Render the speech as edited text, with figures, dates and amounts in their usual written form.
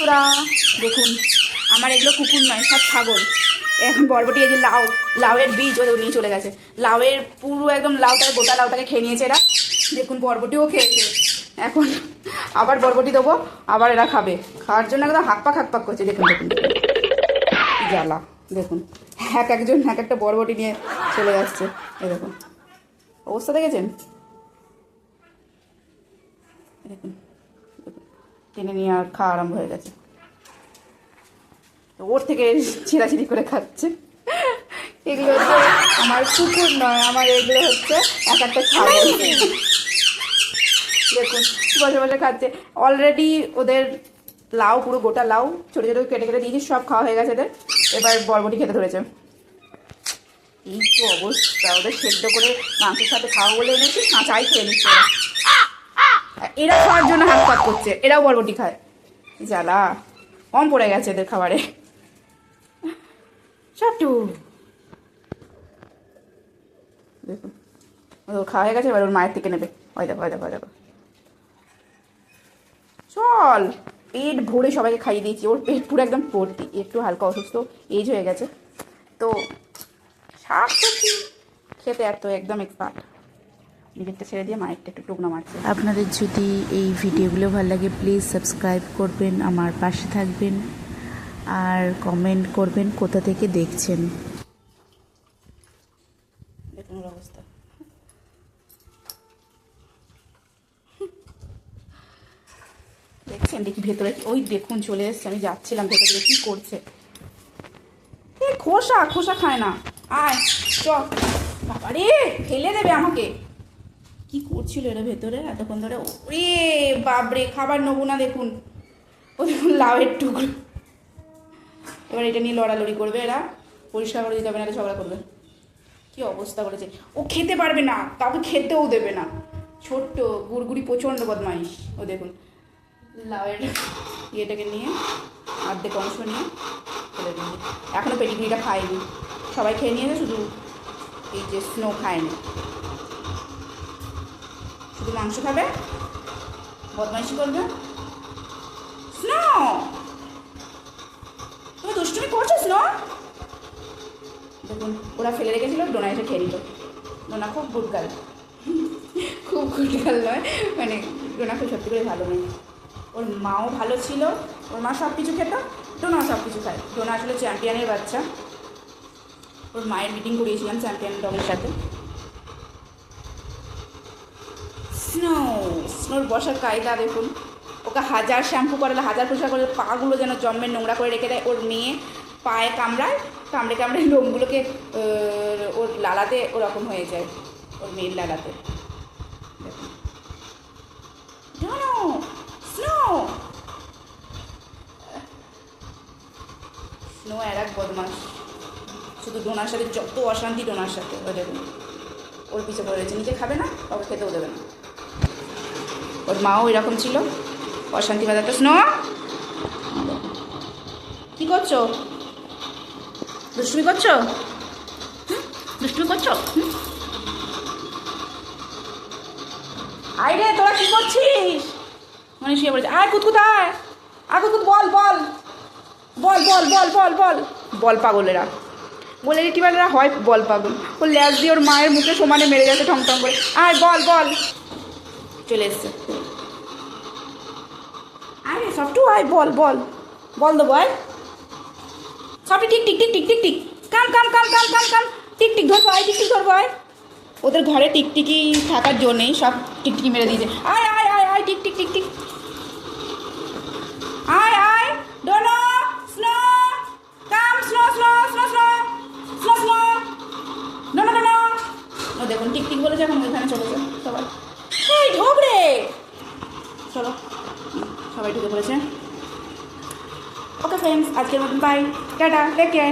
তোরা দেখুন, আমার এগুলো কুকুর নয়, সব ছাগল। এখন বরবটি এই যে লাউয়ের বীজ ওদের নিয়ে চলে গেছে। লাউয়ের পুরো একদম লাউটাকে, গোটা লাউটাকে খেয়ে নিয়েছে এরা। দেখুন বরবটিও খেয়েছে। এখন আবার বরবটি দেবো, আবার এরা খাবে। খাওয়ার জন্য একদম হাঁক পাক করছে। দেখুন দেখুন জ্বালা। দেখুন একজন এক একটা বরবটি নিয়ে চলে যাচ্ছে। এই দেখুন অবস্থা দেখেছেন। দেখুন টেনে নিয়ে আর খাওয়া আরম্ভ হয়ে গেছে। ওর থেকে ছিঁড়াছিড়ি করে খাচ্ছে। এগুলো হচ্ছে আমার কুকুর নয়, আমার এগুলো হচ্ছে এক একটা ছাগল। দেখুন বসে বসে খাচ্ছে। অলরেডি ওদের লাউ, পুরো গোটা লাউ ছোটো ছোটো কেটে কেটে দিয়েছি, সব খাওয়া হয়ে গেছে ওদের। এবার বরবটি খেতে ধরেছে। এই তো অবস্থা। ওদের সেদ্ধ করে মাংসের সাথে খাওয়া বলে এনেছি, কাঁচাই খেয়ে নিচ্ছে ওরা। এরা খাওয়ার জন্য হাত পাত করছে, এরাও বরবটি খায়। জ্বালা কম পড়ে গেছে এদের খাবারে। সবটু দেখুন ও খাওয়া হয়ে গেছে। এবার ওর মায়ের থেকে নেবে। ওই দেখো ওই দেখো ওই দেখো। চল, পেট ভরে সবাইকে খাইয়ে দিয়েছি। ওর পেট পুরো একদম ভর্তি। একটু হালকা অসুস্থ, এজ হয়ে গেছে তো শাক সবজি খেতে এত একদম এক্সপার্ট। নিজেরটা ছেড়ে দিয়ে মায়েরটা একটু টুকনো মারছে। আপনাদের যদি এই ভিডিওগুলো ভালো লাগে প্লিজ সাবস্ক্রাইব করবেন, আমার পাশে থাকবেন আর কমেন্ট করবেন কোথা থেকে দেখছেন। দেখুন ওর অবস্থা। দেখছেন দেখি ভেতরে, ওই দেখুন চলে এসছে। আমি যাচ্ছিলাম ভেতরে, কি করছে। খোসা খোসা খায় না। আয় চ, বাবারে ফেলে দেবে আমাকে। কি করছিল এরা ভেতরে এতক্ষণ ধরে। ওরে বাবরে, খাবার নেবো না। দেখুন ও দেখুন লাউয়ের টুকরো। এবার এটা নিয়ে লড়ালড়ি করবে এরা। পরিষ্কার করে দিতে হবে না, ঝগড়া করবে। কি অবস্থা করেছে। ও খেতে পারবে না, কাউকে খেতেও দেবে না। ছোট্ট গুড়গুড়ি প্রচণ্ড বদমাইশ। ও দেখুন লাউয়ের ইয়েটাকে নিয়ে অর্ধেক অংশ নিয়ে ফেলে দিন। এখনও পেডিগ্রিটা খায়নি, সবাই খেয়ে নিয়েছে, শুধু এই যে স্নো খায়নি। শুধু মাংস খাবে, বদমাইশি করবে। স্নো তুমি দুষ্টুমি করছো স্নো। দেখুন ওরা ফেলে রেখেছিল, ডোনা এসে খেয়ে নিল। ডোনা খুব গুড গার্ল, খুব গুড গার্ল নয়, মানে ডোনা খুব সত্যি করে ভালো মেয়ে। ওর মাও ভালো ছিল, ওর মা সব কিছু খেত, ডোনাও সব কিছু খায়। ডোনা আসলে চ্যাম্পিয়নের বাচ্চা। ওর মায়ের মিটিং করিয়েছিলাম চ্যাম্পিয়ন ডগের সাথে। স্নো, স্নোর বসার কায়দা দেখুন। ওকে হাজার শ্যাম্পু করালে, হাজার পরিষ্কার করলে পাগুলো যেন জম্মের নোংরা করে রেখে দেয়। ওর মেয়ে পায়ে কামড়ায়, কামড়ে কামড়ে লোমগুলোকে ওর লালাতে ওরকম হয়ে যায়, ওর মেয়ের লালাতে। দেখুন স্নো, স্নো আর এক বদমাস। শুধু ডোনার সাথে যত অশান্তি, ডোনার সাথে। ও দেখুন ওর পিছে পড়ে রয়েছে, নিজে খাবে না, কাউকে খেতেও দেবে না। ওর মাও এরকম ছিল, অশান্তি বাজারটা। স্নো কী করছো, দুষ্টুমি করছো, দুষ্টুমি করছো। আয় রে, তোরা কী করছিস। মানে শুয়ে পড়েছে। আয় কুতকুত, আয় আয় কুতকুত, বল বল বল বল বল বল বল বল পাগলেরা, বলে রিটিবালেরা হয় বল পাগল। ও ল্যাস দিয়ে ওর মায়ের মুখে সমানে মেরে গেছে ঠং ঠং করে। আয় বল বল, চলে এসছে। আরে সবটু আয়, বল বল বল দেবো। আয় সবটি tick tick tick tick tick tick, come come come come come come, tick tick ধরবো। আয় টিক টিক ধরবো। আয় ওদের ঘরে টিকটিকি থাকার জন্যেই সব টিকটিকি মেরে দিয়েছে। আয় আয় আয় আয়, টিক টিক টিক টিক, আয় আয় ডোনো snow, come snow snow snow snow snow snow, ডোনো ডোনো। ও দেখুন টিক টিক বলেছে, এখন ওইখানে চলেছে সবাই। এই ঢোক রে, চলো সবাই ঢুকে পড়েছে। ওকে ফ্রেন্ডস, আজকের মতন বাই, টাটা, টেক কেয়ার।